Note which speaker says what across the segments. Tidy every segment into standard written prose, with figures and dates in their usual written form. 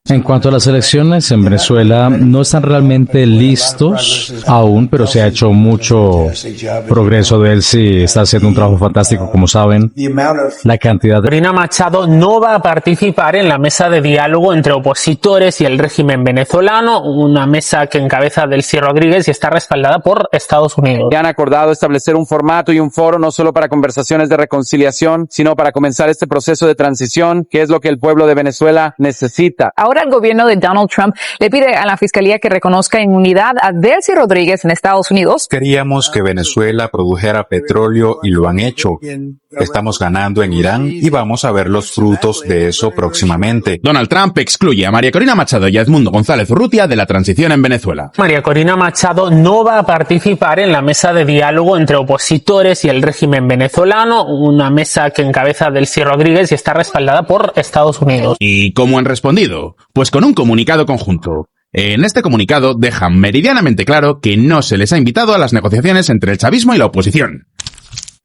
Speaker 1: En cuanto a las elecciones en Venezuela, no están realmente listos aún, pero se ha hecho mucho progreso. Delcy está haciendo un trabajo fantástico, como saben. La cantidad de...
Speaker 2: Corina Machado no va a participar en la mesa de diálogo entre opositores y el régimen venezolano, una mesa que encabeza Delcy Rodríguez y está respaldada por Estados Unidos.
Speaker 3: Han acordado establecer un formato y un foro no solo para conversaciones de reconciliación, sino para comenzar este proceso de transición, que es lo que el pueblo de Venezuela necesita.
Speaker 4: Ahora el gobierno de Donald Trump le pide a la Fiscalía que reconozca inmunidad a Delcy Rodríguez en Estados Unidos.
Speaker 5: Queríamos que Venezuela produjera petróleo y lo han hecho. Estamos ganando en Irán y vamos a ver los frutos de eso próximamente.
Speaker 6: Donald Trump excluye a María Corina Machado y a Edmundo González Urrutia de la transición en Venezuela.
Speaker 2: María Corina Machado no va a participar en la mesa de diálogo entre opositores y el régimen venezolano, una mesa que encabeza Delcy Rodríguez y está respaldada por Estados Unidos.
Speaker 6: ¿Y cómo han respondido? Pues con un comunicado conjunto. En este comunicado dejan meridianamente claro que no se les ha invitado a las negociaciones entre el chavismo y la oposición.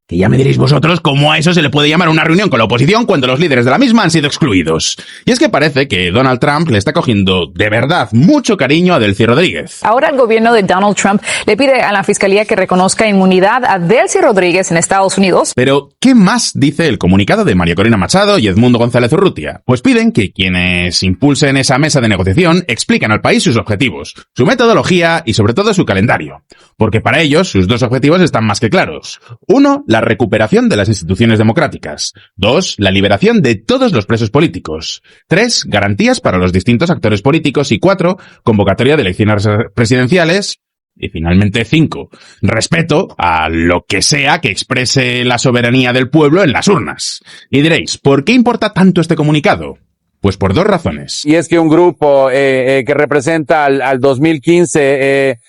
Speaker 6: Que ya me diréis vosotros cómo a eso se le puede llamar una reunión con la oposición cuando los líderes de la misma han sido excluidos. Y es que parece que Donald Trump le está cogiendo de verdad mucho cariño a Delcy Rodríguez.
Speaker 4: Ahora el gobierno de Donald Trump le pide a la Fiscalía que reconozca inmunidad a Delcy Rodríguez en Estados Unidos.
Speaker 6: Pero, ¿qué más dice el comunicado de María Corina Machado y Edmundo González Urrutia? Pues piden que quienes impulsen esa mesa de negociación expliquen al país sus objetivos, su metodología y sobre todo su calendario. Porque para ellos sus dos objetivos están más que claros. Uno, la recuperación de las instituciones democráticas. 2, la liberación de todos los presos políticos. 3, garantías para los distintos actores políticos. Y 4, convocatoria de elecciones presidenciales. Y finalmente 5, respeto a lo que sea que exprese la soberanía del pueblo en las urnas. Y diréis, ¿por qué importa tanto este comunicado? Pues por dos razones.
Speaker 3: Y es que un grupo que representa al 2015...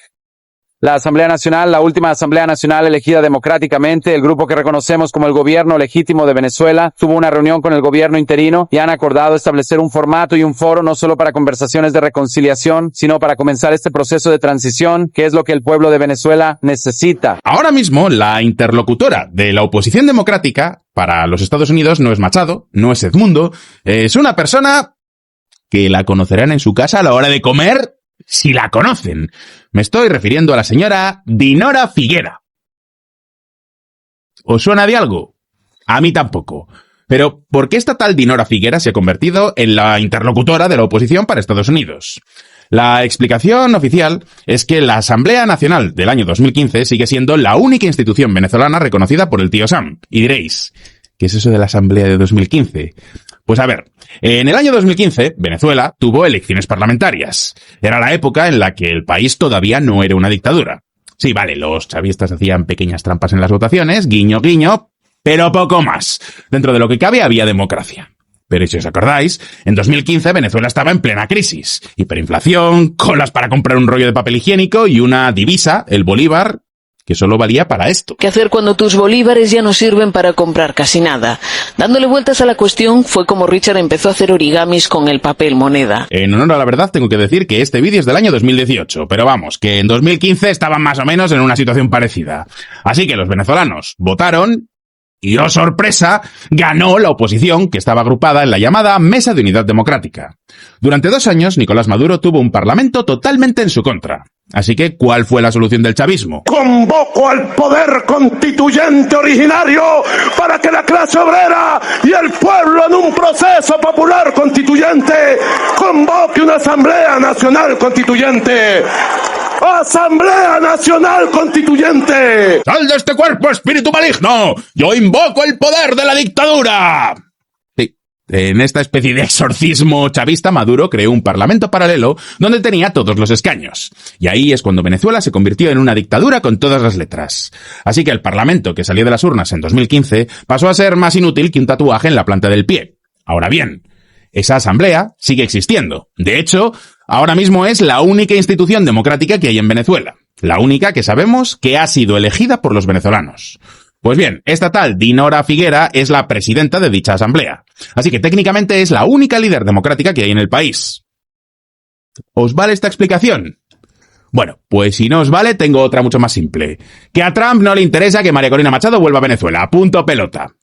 Speaker 3: la Asamblea Nacional, la última Asamblea Nacional elegida democráticamente, el grupo que reconocemos como el gobierno legítimo de Venezuela, tuvo una reunión con el gobierno interino y han acordado establecer un formato y un foro no solo para conversaciones de reconciliación, sino para comenzar este proceso de transición, que es lo que el pueblo de Venezuela necesita.
Speaker 6: Ahora mismo, la interlocutora de la oposición democrática para los Estados Unidos no es Machado, no es Edmundo, es una persona que la conocerán en su casa a la hora de comer, si la conocen. Me estoy refiriendo a la señora Dinora Figuera. ¿Os suena de algo? A mí tampoco. Pero, ¿por qué esta tal Dinora Figuera se ha convertido en la interlocutora de la oposición para Estados Unidos? La explicación oficial es que la Asamblea Nacional del año 2015 sigue siendo la única institución venezolana reconocida por el tío Sam. Y diréis, ¿qué es eso de la Asamblea de 2015? Pues a ver, en el año 2015, Venezuela tuvo elecciones parlamentarias. Era la época en la que el país todavía no era una dictadura. Sí, vale, los chavistas hacían pequeñas trampas en las votaciones, guiño, guiño, pero poco más. Dentro de lo que cabe había democracia. Pero si os acordáis, en 2015 Venezuela estaba en plena crisis. Hiperinflación, colas para comprar un rollo de papel higiénico y una divisa, el bolívar, que solo valía para esto.
Speaker 7: ¿Qué hacer cuando tus bolívares ya no sirven para comprar casi nada? Dándole vueltas a la cuestión fue como Richard empezó a hacer origamis con el papel moneda.
Speaker 6: En honor a la verdad tengo que decir que este vídeo es del año 2018, pero vamos, que en 2015 estaban más o menos en una situación parecida. Así que los venezolanos votaron y, oh sorpresa, ganó la oposición que estaba agrupada en la llamada Mesa de Unidad Democrática. Durante 2 años, Nicolás Maduro tuvo un parlamento totalmente en su contra. Así que, ¿cuál fue la solución del chavismo?
Speaker 8: Convoco al poder constituyente originario para que la clase obrera y el pueblo en un proceso popular constituyente convoque una Asamblea Nacional Constituyente. ¡Asamblea Nacional Constituyente!
Speaker 6: ¡Sal de este cuerpo, espíritu maligno! ¡Yo invoco el poder de la dictadura! Sí, en esta especie de exorcismo chavista, Maduro creó un parlamento paralelo donde tenía todos los escaños. Y ahí es cuando Venezuela se convirtió en una dictadura con todas las letras. Así que el parlamento que salió de las urnas en 2015 pasó a ser más inútil que un tatuaje en la planta del pie. Ahora bien, esa asamblea sigue existiendo. De hecho, ahora mismo es la única institución democrática que hay en Venezuela. La única que sabemos que ha sido elegida por los venezolanos. Pues bien, esta tal Dinora Figuera es la presidenta de dicha asamblea. Así que técnicamente es la única líder democrática que hay en el país. ¿Os vale esta explicación? Bueno, pues si no os vale, tengo otra mucho más simple. Que a Trump no le interesa que María Corina Machado vuelva a Venezuela. Punto pelota.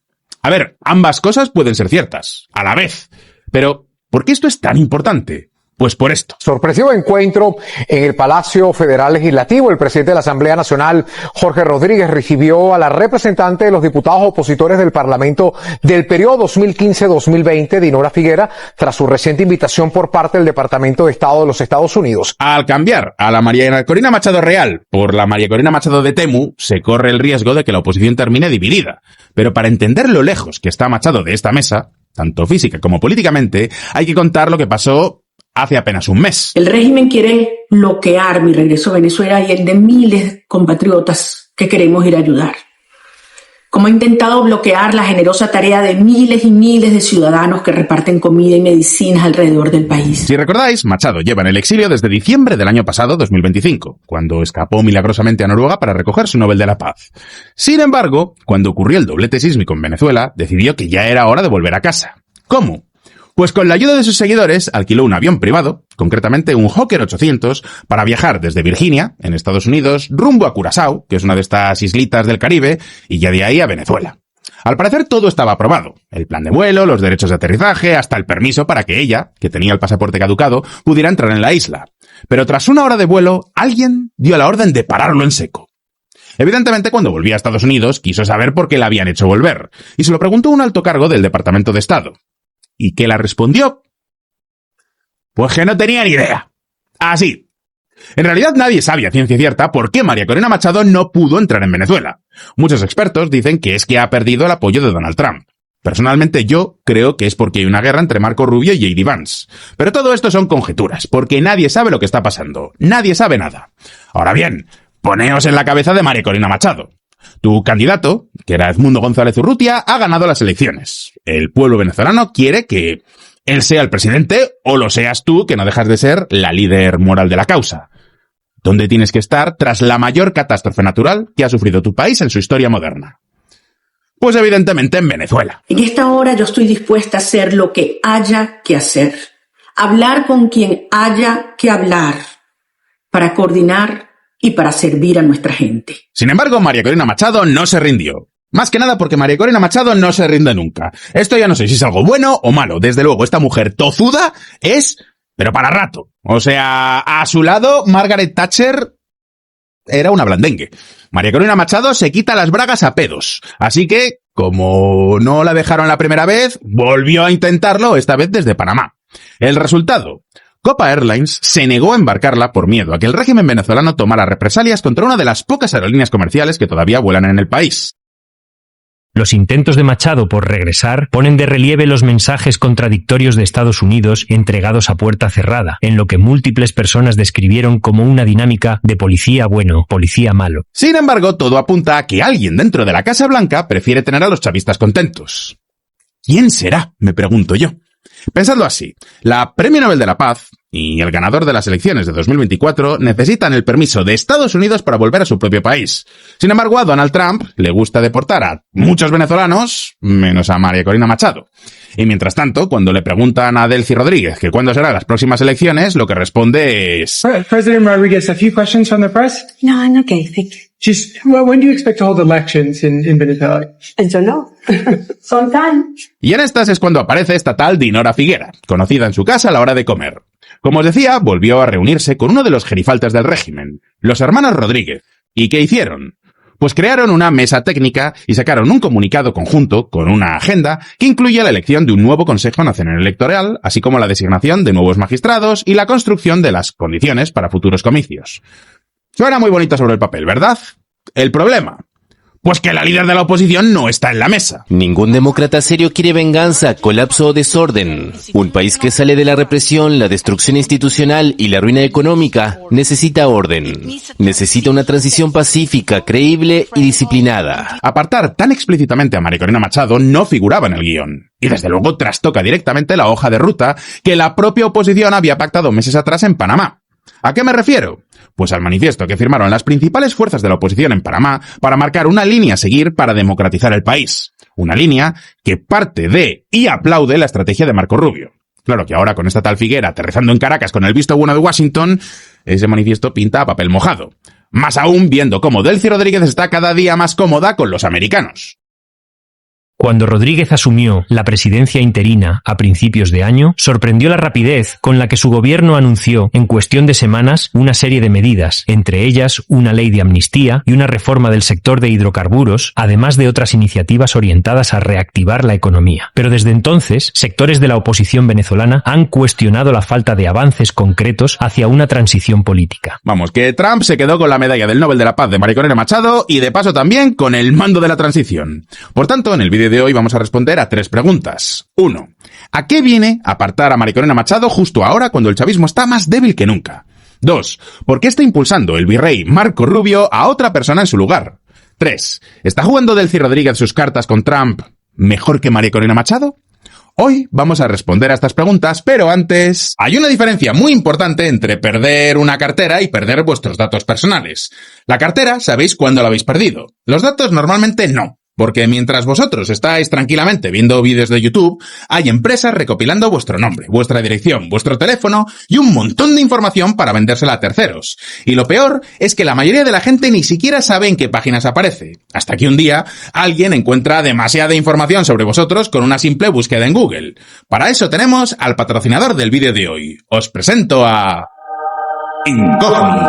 Speaker 6: A ver, ambas cosas pueden ser ciertas, a la vez. Pero, ¿por qué esto es tan importante? Pues por esto.
Speaker 9: Sorpresivo encuentro en el Palacio Federal Legislativo. El presidente de la Asamblea Nacional, Jorge Rodríguez, recibió a la representante de los diputados opositores del Parlamento del periodo 2015-2020, Dinora Figuera, tras su reciente invitación por parte del Departamento de Estado de los Estados Unidos.
Speaker 6: Al cambiar a la María Corina Machado real por la María Corina Machado de Temu, se corre el riesgo de que la oposición termine dividida. Pero para entender lo lejos que está Machado de esta mesa, tanto física como políticamente, hay que contar lo que pasó hace apenas un mes.
Speaker 10: El régimen quiere bloquear mi regreso a Venezuela y el de miles de compatriotas que queremos ir a ayudar. Como ha intentado bloquear la generosa tarea de miles y miles de ciudadanos que reparten comida y medicinas alrededor del país.
Speaker 6: Si recordáis, Machado lleva en el exilio desde diciembre del año pasado, 2025, cuando escapó milagrosamente a Noruega para recoger su Nobel de la Paz. Sin embargo, cuando ocurrió el doblete sísmico en Venezuela, decidió que ya era hora de volver a casa. ¿Cómo? Pues con la ayuda de sus seguidores alquiló un avión privado, concretamente un Hawker 800, para viajar desde Virginia, en Estados Unidos, rumbo a Curazao, que es una de estas islitas del Caribe, y ya de ahí a Venezuela. Al parecer todo estaba aprobado. El plan de vuelo, los derechos de aterrizaje, hasta el permiso para que ella, que tenía el pasaporte caducado, pudiera entrar en la isla. Pero tras una hora de vuelo, alguien dio la orden de pararlo en seco. Evidentemente, cuando volvía a Estados Unidos, quiso saber por qué la habían hecho volver, y se lo preguntó un alto cargo del Departamento de Estado. ¿Y qué la respondió? Pues que no tenía ni idea. Así. En realidad nadie sabe a ciencia cierta por qué María Corina Machado no pudo entrar en Venezuela. Muchos expertos dicen que es que ha perdido el apoyo de Donald Trump. Personalmente yo creo que es porque hay una guerra entre Marco Rubio y J.D. Vance. Pero todo esto son conjeturas, porque nadie sabe lo que está pasando. Nadie sabe nada. Ahora bien, poneos en la cabeza de María Corina Machado. Tu candidato, que era Edmundo González Urrutia, ha ganado las elecciones. El pueblo venezolano quiere que él sea el presidente o lo seas tú, que no dejas de ser la líder moral de la causa. ¿Dónde tienes que estar tras la mayor catástrofe natural que ha sufrido tu país en su historia moderna? Pues evidentemente en Venezuela.
Speaker 10: En esta hora yo estoy dispuesta a hacer lo que haya que hacer. Hablar con quien haya que hablar para coordinar y para servir a nuestra gente.
Speaker 6: Sin embargo, María Corina Machado no se rindió. Más que nada porque María Corina Machado no se rinde nunca. Esto ya no sé si es algo bueno o malo. Desde luego, esta mujer tozuda es, pero para rato. O sea, a su lado, Margaret Thatcher era una blandengue. María Corina Machado se quita las bragas a pedos. Así que, como no la dejaron la primera vez, volvió a intentarlo, esta vez desde Panamá. El resultado: Copa Airlines se negó a embarcarla por miedo a que el régimen venezolano tomara represalias contra una de las pocas aerolíneas comerciales que todavía vuelan en el país.
Speaker 11: Los intentos de Machado por regresar ponen de relieve los mensajes contradictorios de Estados Unidos entregados a puerta cerrada, en lo que múltiples personas describieron como una dinámica de policía bueno, policía malo.
Speaker 6: Sin embargo, todo apunta a que alguien dentro de la Casa Blanca prefiere tener a los chavistas contentos. ¿Quién será?, me pregunto yo. Pensadlo así, la Premio Nobel de la Paz y el ganador de las elecciones de 2024 necesitan el permiso de Estados Unidos para volver a su propio país. Sin embargo, a Donald Trump le gusta deportar a muchos venezolanos, menos a María Corina Machado. Y mientras tanto, cuando le preguntan a Delcy Rodríguez que cuándo serán las próximas elecciones, lo que responde es...
Speaker 12: President Rodriguez, a few questions from the press?
Speaker 13: No, I'm okay, thank you.
Speaker 12: When do you expect to hold elections in Venezuela?
Speaker 13: I don't know. Sometime.
Speaker 6: Y en estas es cuando aparece esta tal Dinora Figuera, conocida en su casa a la hora de comer. Como os decía, volvió a reunirse con uno de los gerifaltes del régimen, los hermanos Rodríguez. ¿Y qué hicieron? Pues crearon una mesa técnica y sacaron un comunicado conjunto con una agenda que incluye la elección de un nuevo Consejo Nacional Electoral, así como la designación de nuevos magistrados y la construcción de las condiciones para futuros comicios. Suena muy bonito sobre el papel, ¿verdad? ¿El problema? Pues que la líder de la oposición no está en la mesa.
Speaker 14: Ningún demócrata serio quiere venganza, colapso o desorden. Un país que sale de la represión, la destrucción institucional y la ruina económica necesita orden. Necesita una transición pacífica, creíble y disciplinada.
Speaker 6: Apartar tan explícitamente a María Corina Machado no figuraba en el guión. Y desde luego trastoca directamente la hoja de ruta que la propia oposición había pactado meses atrás en Panamá. ¿A qué me refiero? Pues al manifiesto que firmaron las principales fuerzas de la oposición en Panamá para marcar una línea a seguir para democratizar el país. Una línea que parte de y aplaude la estrategia de Marco Rubio. Claro que ahora con esta tal Figuera aterrizando en Caracas con el visto bueno de Washington, ese manifiesto pinta a papel mojado. Más aún viendo cómo Delcy Rodríguez está cada día más cómoda con los americanos.
Speaker 11: Cuando Rodríguez asumió la presidencia interina a principios de año, sorprendió la rapidez con la que su gobierno anunció en cuestión de semanas una serie de medidas, entre ellas una ley de amnistía y una reforma del sector de hidrocarburos, además de otras iniciativas orientadas a reactivar la economía. Pero desde entonces, sectores de la oposición venezolana han cuestionado la falta de avances concretos hacia una transición política.
Speaker 6: Vamos, que Trump se quedó con la medalla del Nobel de la Paz de María Corina Machado y de paso también con el mando de la transición. Por tanto, en el vídeo de hoy vamos a responder a 3 preguntas. 1. ¿A qué viene apartar a María Corina Machado justo ahora cuando el chavismo está más débil que nunca? 2. ¿Por qué está impulsando el virrey Marco Rubio a otra persona en su lugar? 3. ¿Está jugando Delcy Rodríguez sus cartas con Trump mejor que María Corina Machado? Hoy vamos a responder a estas preguntas, pero antes, hay una diferencia muy importante entre perder una cartera y perder vuestros datos personales. La cartera sabéis cuándo la habéis perdido. Los datos normalmente no. Porque mientras vosotros estáis tranquilamente viendo vídeos de YouTube, hay empresas recopilando vuestro nombre, vuestra dirección, vuestro teléfono y un montón de información para vendérsela a terceros. Y lo peor es que la mayoría de la gente ni siquiera sabe en qué páginas aparece. Hasta que un día alguien encuentra demasiada información sobre vosotros con una simple búsqueda en Google. Para eso tenemos al patrocinador del vídeo de hoy. Os presento a Incogni.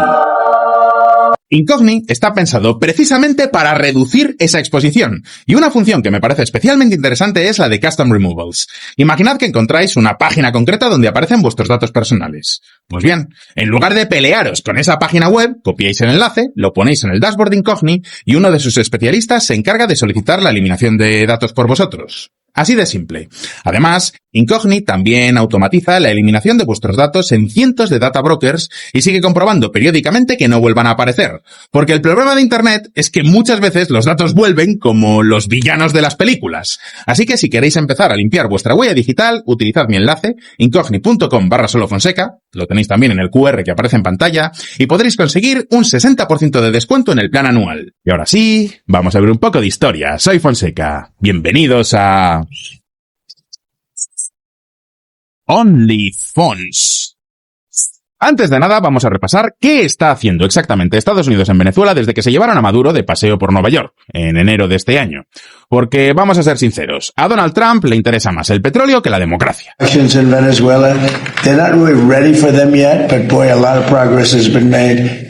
Speaker 6: Incogni está pensado precisamente para reducir esa exposición, y una función que me parece especialmente interesante es la de Custom Removals. Imaginad que encontráis una página concreta donde aparecen vuestros datos personales. Pues bien, en lugar de pelearos con esa página web, copiáis el enlace, lo ponéis en el dashboard de Incogni y uno de sus especialistas se encarga de solicitar la eliminación de datos por vosotros. Así de simple. Además, Incogni también automatiza la eliminación de vuestros datos en cientos de data brokers y sigue comprobando periódicamente que no vuelvan a aparecer. Porque el problema de Internet es que muchas veces los datos vuelven como los villanos de las películas. Así que si queréis empezar a limpiar vuestra huella digital, utilizad mi enlace, incogni.com/solofonseca, lo tenéis también en el QR que aparece en pantalla, y podréis conseguir un 60% de descuento en el plan anual. Y ahora sí, vamos a ver un poco de historia. Soy Fonseca. Bienvenidos a OnlyFans. Antes de nada, vamos a repasar qué está haciendo exactamente Estados Unidos en Venezuela desde que se llevaron a Maduro de paseo por Nueva York, en enero de este año. Porque, vamos a ser sinceros, a Donald Trump le interesa más el petróleo que la democracia.
Speaker 15: In Venezuela, they're not really ready for them yet, but boy, a lot of progress has been made.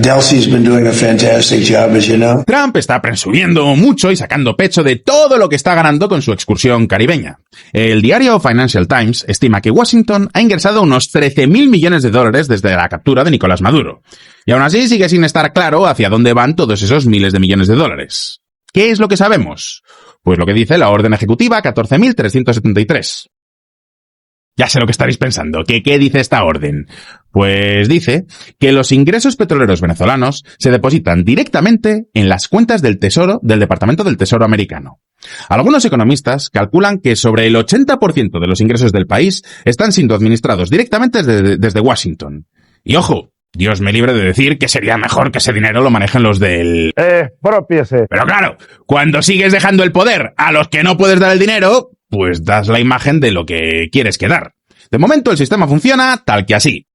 Speaker 15: Delcy's been doing a fantastic job, as you know.
Speaker 6: Trump está presumiendo mucho y sacando pecho de todo lo que está ganando con su excursión caribeña. El diario Financial Times estima que Washington ha ingresado unos 13.000 millones de dólares desde la captura de Nicolás Maduro. Y aún así sigue sin estar claro hacia dónde van todos esos miles de millones de dólares. ¿Qué es lo que sabemos? Pues lo que dice la orden ejecutiva 14.373. Ya sé lo que estaréis pensando. ¿Qué dice esta orden? Pues dice que los ingresos petroleros venezolanos se depositan directamente en las cuentas del Tesoro del Departamento del Tesoro americano. Algunos economistas calculan que sobre el 80% de los ingresos del país están siendo administrados directamente desde Washington. Y ojo, Dios me libre de decir que sería mejor que ese dinero lo manejen los del...
Speaker 16: Propiese.
Speaker 6: Pero claro, cuando sigues dejando el poder a los que no puedes dar el dinero, pues das la imagen de lo que quieres quedar. De momento el sistema funciona tal que así.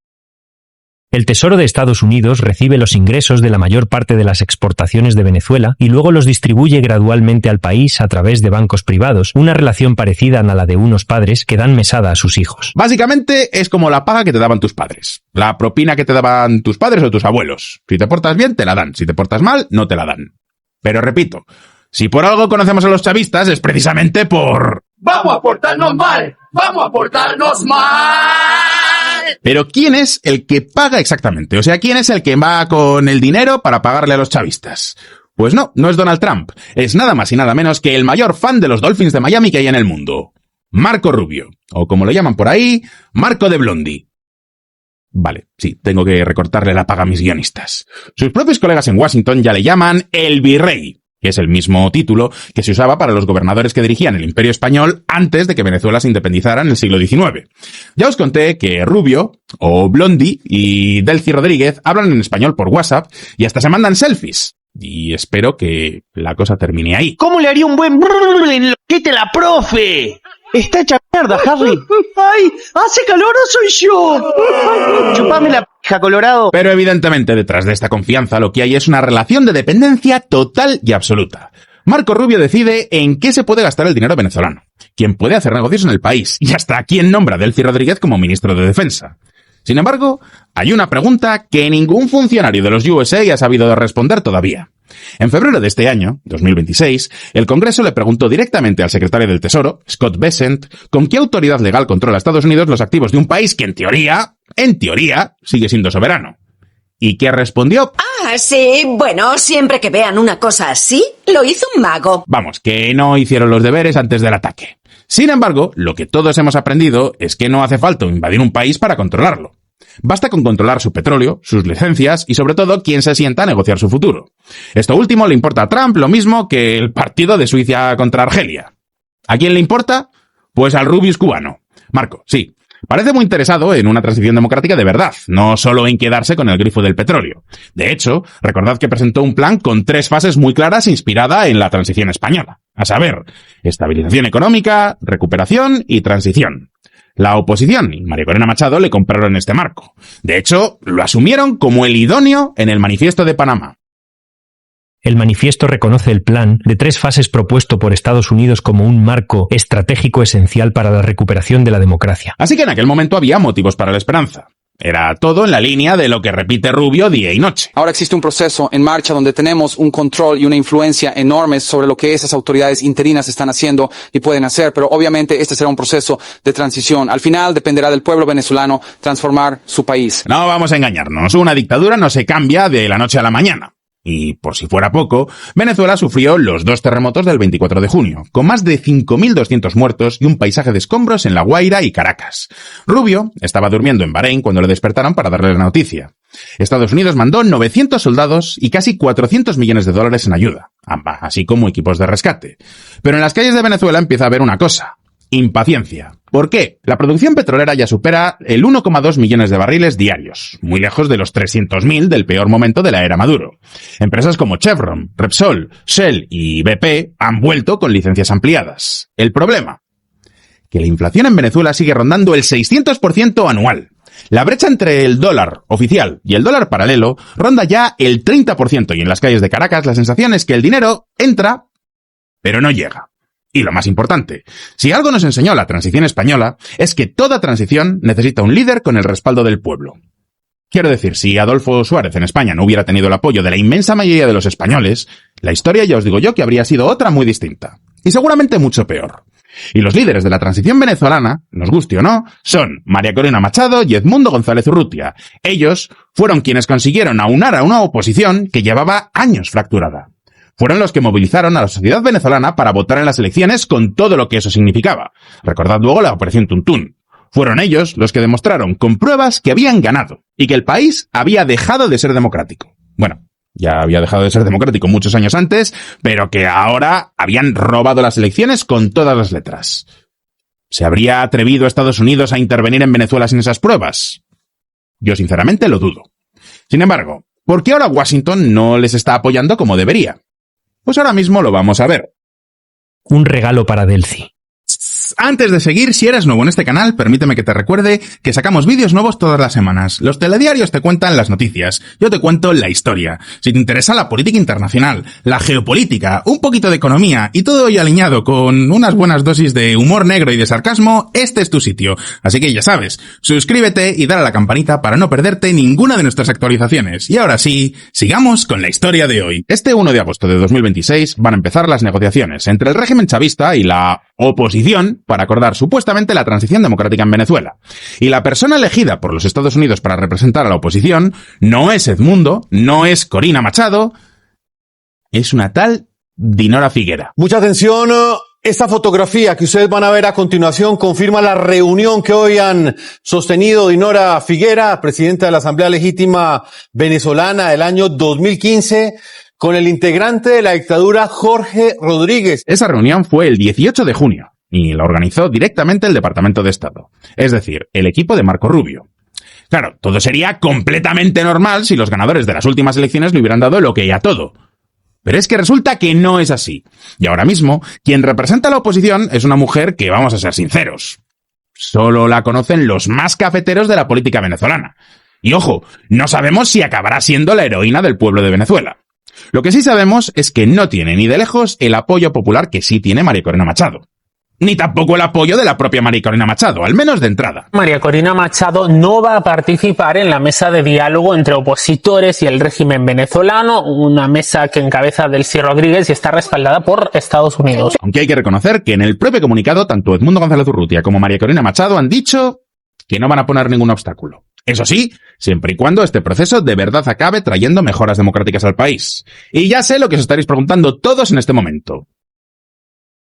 Speaker 11: El Tesoro de Estados Unidos recibe los ingresos de la mayor parte de las exportaciones de Venezuela y luego los distribuye gradualmente al país a través de bancos privados, una relación parecida a la de unos padres que dan mesada a sus hijos.
Speaker 6: Básicamente es como la paga que te daban tus padres, la propina que te daban tus padres o tus abuelos. Si te portas bien, te la dan. Si te portas mal, no te la dan. Pero repito, si por algo conocemos a los chavistas es precisamente por...
Speaker 17: ¡Vamos a portarnos mal! ¡Vamos a portarnos mal!
Speaker 6: Pero ¿quién es el que paga exactamente? O sea, ¿quién es el que va con el dinero para pagarle a los chavistas? Pues no es Donald Trump. Es nada más y nada menos que el mayor fan de los Dolphins de Miami que hay en el mundo. Marco Rubio. O como lo llaman por ahí, Marco de Blondie. Vale, sí, tengo que recortarle la paga a mis guionistas. Sus propios colegas en Washington ya le llaman el virrey, que es el mismo título que se usaba para los gobernadores que dirigían el Imperio Español antes de que Venezuela se independizara en el siglo XIX. Ya os conté que Rubio, o Blondie, y Delcy Rodríguez hablan en español por WhatsApp y hasta se mandan selfies. Y espero que la cosa termine ahí.
Speaker 17: ¿Cómo le haría un buen brrr en lo que te la profe? Está hecha mierda, Harry. ¡Ay! ¡Hace calor o soy yo! Chupame la pija, Colorado.
Speaker 6: Pero evidentemente detrás de esta confianza lo que hay es una relación de dependencia total y absoluta. Marco Rubio decide en qué se puede gastar el dinero venezolano, quién puede hacer negocios en el país y hasta quién nombra a Delcy Rodríguez como ministro de Defensa. Sin embargo, hay una pregunta que ningún funcionario de los USA ha sabido responder todavía. En febrero de este año, 2026, el Congreso le preguntó directamente al secretario del Tesoro, Scott Bessent, con qué autoridad legal controla Estados Unidos los activos de un país que en teoría, sigue siendo soberano. ¿Y qué respondió?
Speaker 16: Sí, bueno, siempre que vean una cosa así, lo hizo un mago.
Speaker 6: Vamos, que no hicieron los deberes antes del ataque. Sin embargo, lo que todos hemos aprendido es que no hace falta invadir un país para controlarlo. Basta con controlar su petróleo, sus licencias y sobre todo quién se sienta a negociar su futuro. Esto último le importa a Trump lo mismo que el partido de Suiza contra Argelia. ¿A quién le importa? Pues al Rubius cubano. Marco, sí. Parece muy interesado en una transición democrática de verdad, no solo en quedarse con el grifo del petróleo. De hecho, recordad que presentó un plan con 3 fases muy claras inspirada en la transición española. A saber, estabilización económica, recuperación y transición. La oposición y María Corina Machado le compraron este marco. De hecho, lo asumieron como el idóneo en el Manifiesto de Panamá.
Speaker 11: El manifiesto reconoce el plan de 3 fases propuesto por Estados Unidos como un marco estratégico esencial para la recuperación de la democracia.
Speaker 6: Así que en aquel momento había motivos para la esperanza. Era todo en la línea de lo que repite Rubio día y noche.
Speaker 18: Ahora existe un proceso en marcha donde tenemos un control y una influencia enormes sobre lo que esas autoridades interinas están haciendo y pueden hacer, pero obviamente este será un proceso de transición. Al final dependerá del pueblo venezolano transformar su país.
Speaker 6: No vamos a engañarnos, una dictadura no se cambia de la noche a la mañana. Y, por si fuera poco, Venezuela sufrió los 2 terremotos del 24 de junio, con más de 5.200 muertos y un paisaje de escombros en La Guaira y Caracas. Rubio estaba durmiendo en Bahrein cuando le despertaron para darle la noticia. Estados Unidos mandó 900 soldados y casi $400 millones en ayuda, así como equipos de rescate. Pero en las calles de Venezuela empieza a haber una cosa: impaciencia. ¿Por qué? La producción petrolera ya supera el 1,2 millones de barriles diarios, muy lejos de los 300.000 del peor momento de la era Maduro. Empresas como Chevron, Repsol, Shell y BP han vuelto con licencias ampliadas. El problema: que la inflación en Venezuela sigue rondando el 600% anual. La brecha entre el dólar oficial y el dólar paralelo ronda ya el 30% y en las calles de Caracas la sensación es que el dinero entra, pero no llega. Y lo más importante, si algo nos enseñó la transición española, es que toda transición necesita un líder con el respaldo del pueblo. Quiero decir, si Adolfo Suárez en España no hubiera tenido el apoyo de la inmensa mayoría de los españoles, la historia ya os digo yo que habría sido otra muy distinta. Y seguramente mucho peor. Y los líderes de la transición venezolana, nos guste o no, son María Corina Machado y Edmundo González Urrutia. Ellos fueron quienes consiguieron aunar a una oposición que llevaba años fracturada. Fueron los que movilizaron a la sociedad venezolana para votar en las elecciones con todo lo que eso significaba. Recordad luego la Operación Tuntún. Fueron ellos los que demostraron con pruebas que habían ganado y que el país había dejado de ser democrático. Bueno, ya había dejado de ser democrático muchos años antes, pero que ahora habían robado las elecciones con todas las letras. ¿Se habría atrevido Estados Unidos a intervenir en Venezuela sin esas pruebas? Yo sinceramente lo dudo. Sin embargo, ¿por qué ahora Washington no les está apoyando como debería? Pues ahora mismo lo vamos a ver.
Speaker 11: Un regalo para Delcy.
Speaker 6: Antes de seguir, si eres nuevo en este canal, permíteme que te recuerde que sacamos vídeos nuevos todas las semanas. Los telediarios te cuentan las noticias, yo te cuento la historia. Si te interesa la política internacional, la geopolítica, un poquito de economía y todo ello alineado con unas buenas dosis de humor negro y de sarcasmo, este es tu sitio. Así que ya sabes, suscríbete y dale a la campanita para no perderte ninguna de nuestras actualizaciones. Y ahora sí, sigamos con la historia de hoy. Este 1 de agosto de 2026 van a empezar las negociaciones entre el régimen chavista y la oposición para acordar supuestamente la transición democrática en Venezuela. Y la persona elegida por los Estados Unidos para representar a la oposición no es Edmundo, no es Corina Machado, es una tal Dinora Figuera.
Speaker 19: Mucha atención. Esta fotografía que ustedes van a ver a continuación confirma la reunión que hoy han sostenido Dinora Figuera, presidenta de la Asamblea Legítima Venezolana del año 2015, con el integrante de la dictadura Jorge Rodríguez.
Speaker 6: Esa reunión fue el 18 de junio y la organizó directamente el Departamento de Estado, es decir, el equipo de Marco Rubio. Claro, todo sería completamente normal si los ganadores de las últimas elecciones le hubieran dado el ok a todo. Pero es que resulta que no es así. Y ahora mismo, quien representa a la oposición es una mujer que, vamos a ser sinceros, solo la conocen los más cafeteros de la política venezolana. Y ojo, no sabemos si acabará siendo la heroína del pueblo de Venezuela. Lo que sí sabemos es que no tiene ni de lejos el apoyo popular que sí tiene María Corina Machado. Ni tampoco el apoyo de la propia María Corina Machado, al menos de entrada.
Speaker 2: María Corina Machado no va a participar en la mesa de diálogo entre opositores y el régimen venezolano, una mesa que encabeza Delcy Rodríguez y está respaldada por Estados Unidos.
Speaker 6: Aunque hay que reconocer que en el propio comunicado tanto Edmundo González Urrutia como María Corina Machado han dicho que no van a poner ningún obstáculo. Eso sí, siempre y cuando este proceso de verdad acabe trayendo mejoras democráticas al país. Y ya sé lo que os estaréis preguntando todos en este momento.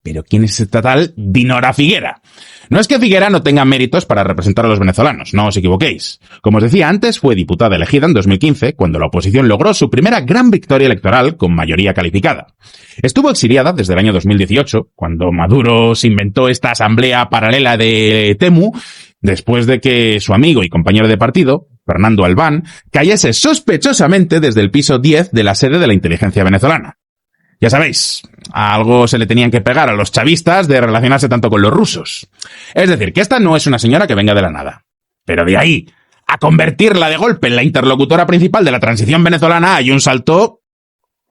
Speaker 6: ¿Pero quién es esta tal Dinora Figuera? No es que Figuera no tenga méritos para representar a los venezolanos, no os equivoquéis. Como os decía antes, fue diputada elegida en 2015, cuando la oposición logró su primera gran victoria electoral con mayoría calificada. Estuvo exiliada desde el año 2018, cuando Maduro se inventó esta asamblea paralela de Temu, después de que su amigo y compañero de partido, Fernando Albán, cayese sospechosamente desde el piso 10 de la sede de la inteligencia venezolana. Ya sabéis, a algo se le tenían que pegar a los chavistas de relacionarse tanto con los rusos. Es decir, que esta no es una señora que venga de la nada. Pero de ahí a convertirla de golpe en la interlocutora principal de la transición venezolana hay un salto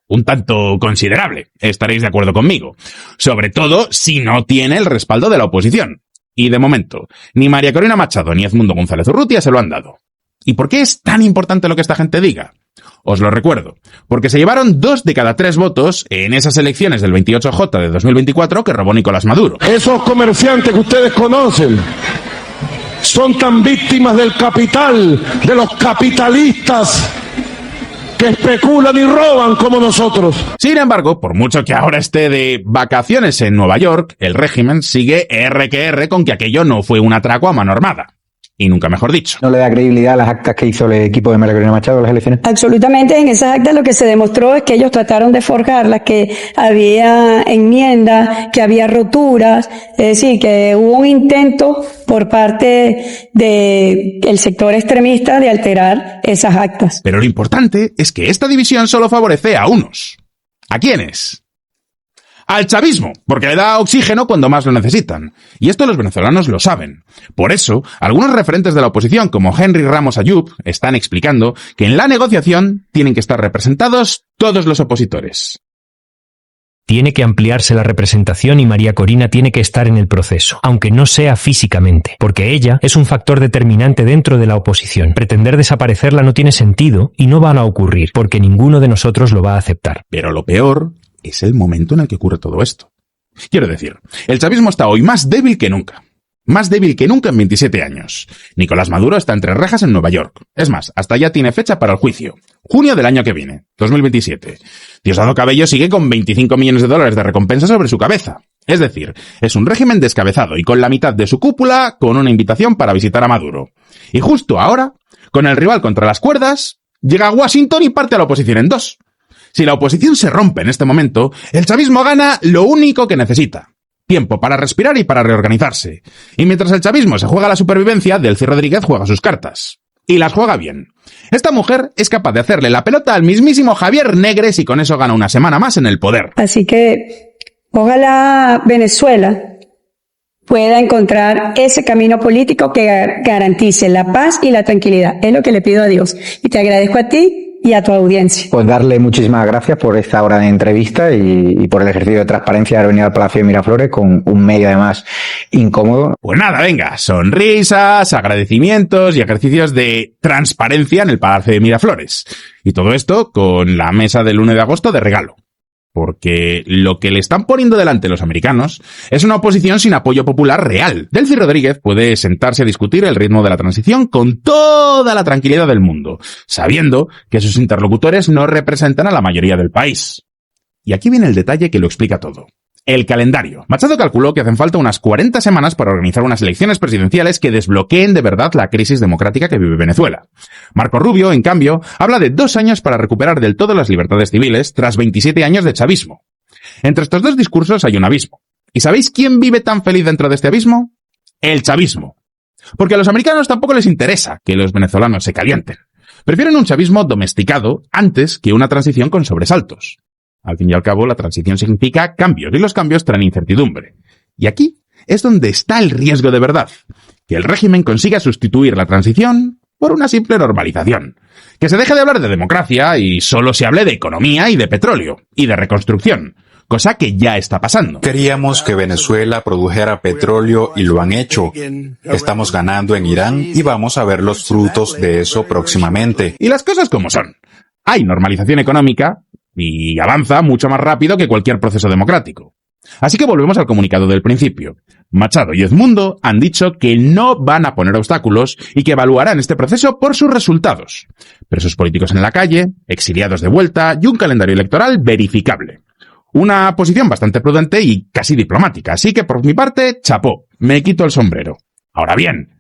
Speaker 6: un tanto considerable. Estaréis de acuerdo conmigo. Sobre todo si no tiene el respaldo de la oposición. Y de momento, ni María Corina Machado ni Edmundo González Urrutia se lo han dado. ¿Y por qué es tan importante lo que esta gente diga? Os lo recuerdo, porque se llevaron 2 de cada 3 votos en esas elecciones del 28J de 2024 que robó Nicolás Maduro.
Speaker 8: Esos comerciantes que ustedes conocen son tan víctimas del capital, de los capitalistas que especulan y roban como nosotros.
Speaker 6: Sin embargo, por mucho que ahora esté de vacaciones en Nueva York, el régimen sigue R que R con que aquello no fue un atraco a mano armada. Y nunca mejor dicho.
Speaker 20: ¿No le da credibilidad a las actas que hizo el equipo de María Corina Machado en las elecciones?
Speaker 13: Absolutamente, en esas actas lo que se demostró es que ellos trataron de forjarlas, que había enmiendas, que había roturas, es decir, que hubo un intento por parte del sector extremista de alterar esas actas.
Speaker 6: Pero lo importante es que esta división solo favorece a unos. ¿A quiénes? Al chavismo, porque le da oxígeno cuando más lo necesitan. Y esto los venezolanos lo saben. Por eso, algunos referentes de la oposición, como Henry Ramos Ayub, están explicando que en la negociación tienen que estar representados todos los opositores.
Speaker 11: Tiene que ampliarse la representación y María Corina tiene que estar en el proceso, aunque no sea físicamente, porque ella es un factor determinante dentro de la oposición. Pretender desaparecerla no tiene sentido y no va a ocurrir, porque ninguno de nosotros lo va a aceptar.
Speaker 6: Pero lo peor es el momento en el que ocurre todo esto. Quiero decir, el chavismo está hoy más débil que nunca. Más débil que nunca en 27 años. Nicolás Maduro está entre rejas en Nueva York. Es más, hasta ya tiene fecha para el juicio. Junio del año que viene, 2027. Diosdado Cabello sigue con $25 millones de recompensa sobre su cabeza. Es decir, es un régimen descabezado y con la mitad de su cúpula con una invitación para visitar a Maduro. Y justo ahora, con el rival contra las cuerdas, llega a Washington y parte a la oposición en 2. Si la oposición se rompe en este momento, el chavismo gana lo único que necesita. Tiempo para respirar y para reorganizarse. Y mientras el chavismo se juega la supervivencia, Delcy Rodríguez juega sus cartas. Y las juega bien. Esta mujer es capaz de hacerle la pelota al mismísimo Javier Negres y con eso gana una semana más en el poder.
Speaker 13: Así que ojalá Venezuela pueda encontrar ese camino político que garantice la paz y la tranquilidad. Es lo que le pido a Dios. Y te agradezco a ti y a tu audiencia.
Speaker 20: Pues darle muchísimas gracias por esta hora de entrevista y por el ejercicio de transparencia de haber venido al Palacio de Miraflores con un medio además incómodo.
Speaker 6: Pues nada, venga, sonrisas, agradecimientos y ejercicios de transparencia en el Palacio de Miraflores. Y todo esto con la mesa del 1 de agosto de regalo. Porque lo que le están poniendo delante los americanos es una oposición sin apoyo popular real. Delcy Rodríguez puede sentarse a discutir el ritmo de la transición con toda la tranquilidad del mundo, sabiendo que sus interlocutores no representan a la mayoría del país. Y aquí viene el detalle que lo explica todo. El calendario. Machado calculó que hacen falta unas 40 semanas para organizar unas elecciones presidenciales que desbloqueen de verdad la crisis democrática que vive Venezuela. Marco Rubio, en cambio, habla de 2 años para recuperar del todo las libertades civiles tras 27 años de chavismo. Entre estos dos discursos hay un abismo. ¿Y sabéis quién vive tan feliz dentro de este abismo? El chavismo. Porque a los americanos tampoco les interesa que los venezolanos se calienten. Prefieren un chavismo domesticado antes que una transición con sobresaltos. Al fin y al cabo, la transición significa cambios y los cambios traen incertidumbre. Y aquí es donde está el riesgo de verdad. Que el régimen consiga sustituir la transición por una simple normalización. Que se deje de hablar de democracia y solo se hable de economía y de petróleo, y de reconstrucción, cosa que ya está pasando.
Speaker 5: Queríamos que Venezuela produjera petróleo y lo han hecho. Estamos ganando en Irán y vamos a ver los frutos de eso próximamente.
Speaker 6: Y las cosas como son. Hay normalización económica y avanza mucho más rápido que cualquier proceso democrático. Así que volvemos al comunicado del principio. Machado y Edmundo han dicho que no van a poner obstáculos y que evaluarán este proceso por sus resultados. Presos políticos en la calle, exiliados de vuelta y un calendario electoral verificable. Una posición bastante prudente y casi diplomática, así que por mi parte, chapó, me quito el sombrero. Ahora bien,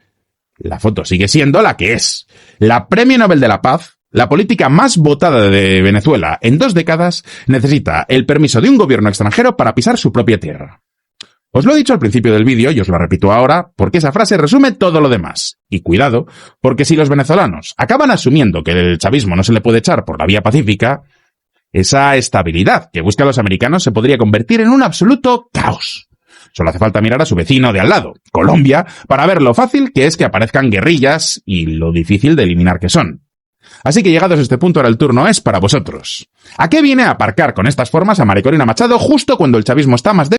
Speaker 6: la foto sigue siendo la que es. La Premio Nobel de la Paz, la política más votada de Venezuela en 2 décadas, necesita el permiso de un gobierno extranjero para pisar su propia tierra. Os lo he dicho al principio del vídeo y os lo repito ahora, porque esa frase resume todo lo demás. Y cuidado, porque si los venezolanos acaban asumiendo que el chavismo no se le puede echar por la vía pacífica, esa estabilidad que buscan los americanos se podría convertir en un absoluto caos. Solo hace falta mirar a su vecino de al lado, Colombia, para ver lo fácil que es que aparezcan guerrillas y lo difícil de eliminar que son. Así que llegados a este punto ahora el turno es para vosotros. ¿A qué viene a aparcar con estas formas a Maricorina Machado justo cuando el chavismo está más débil?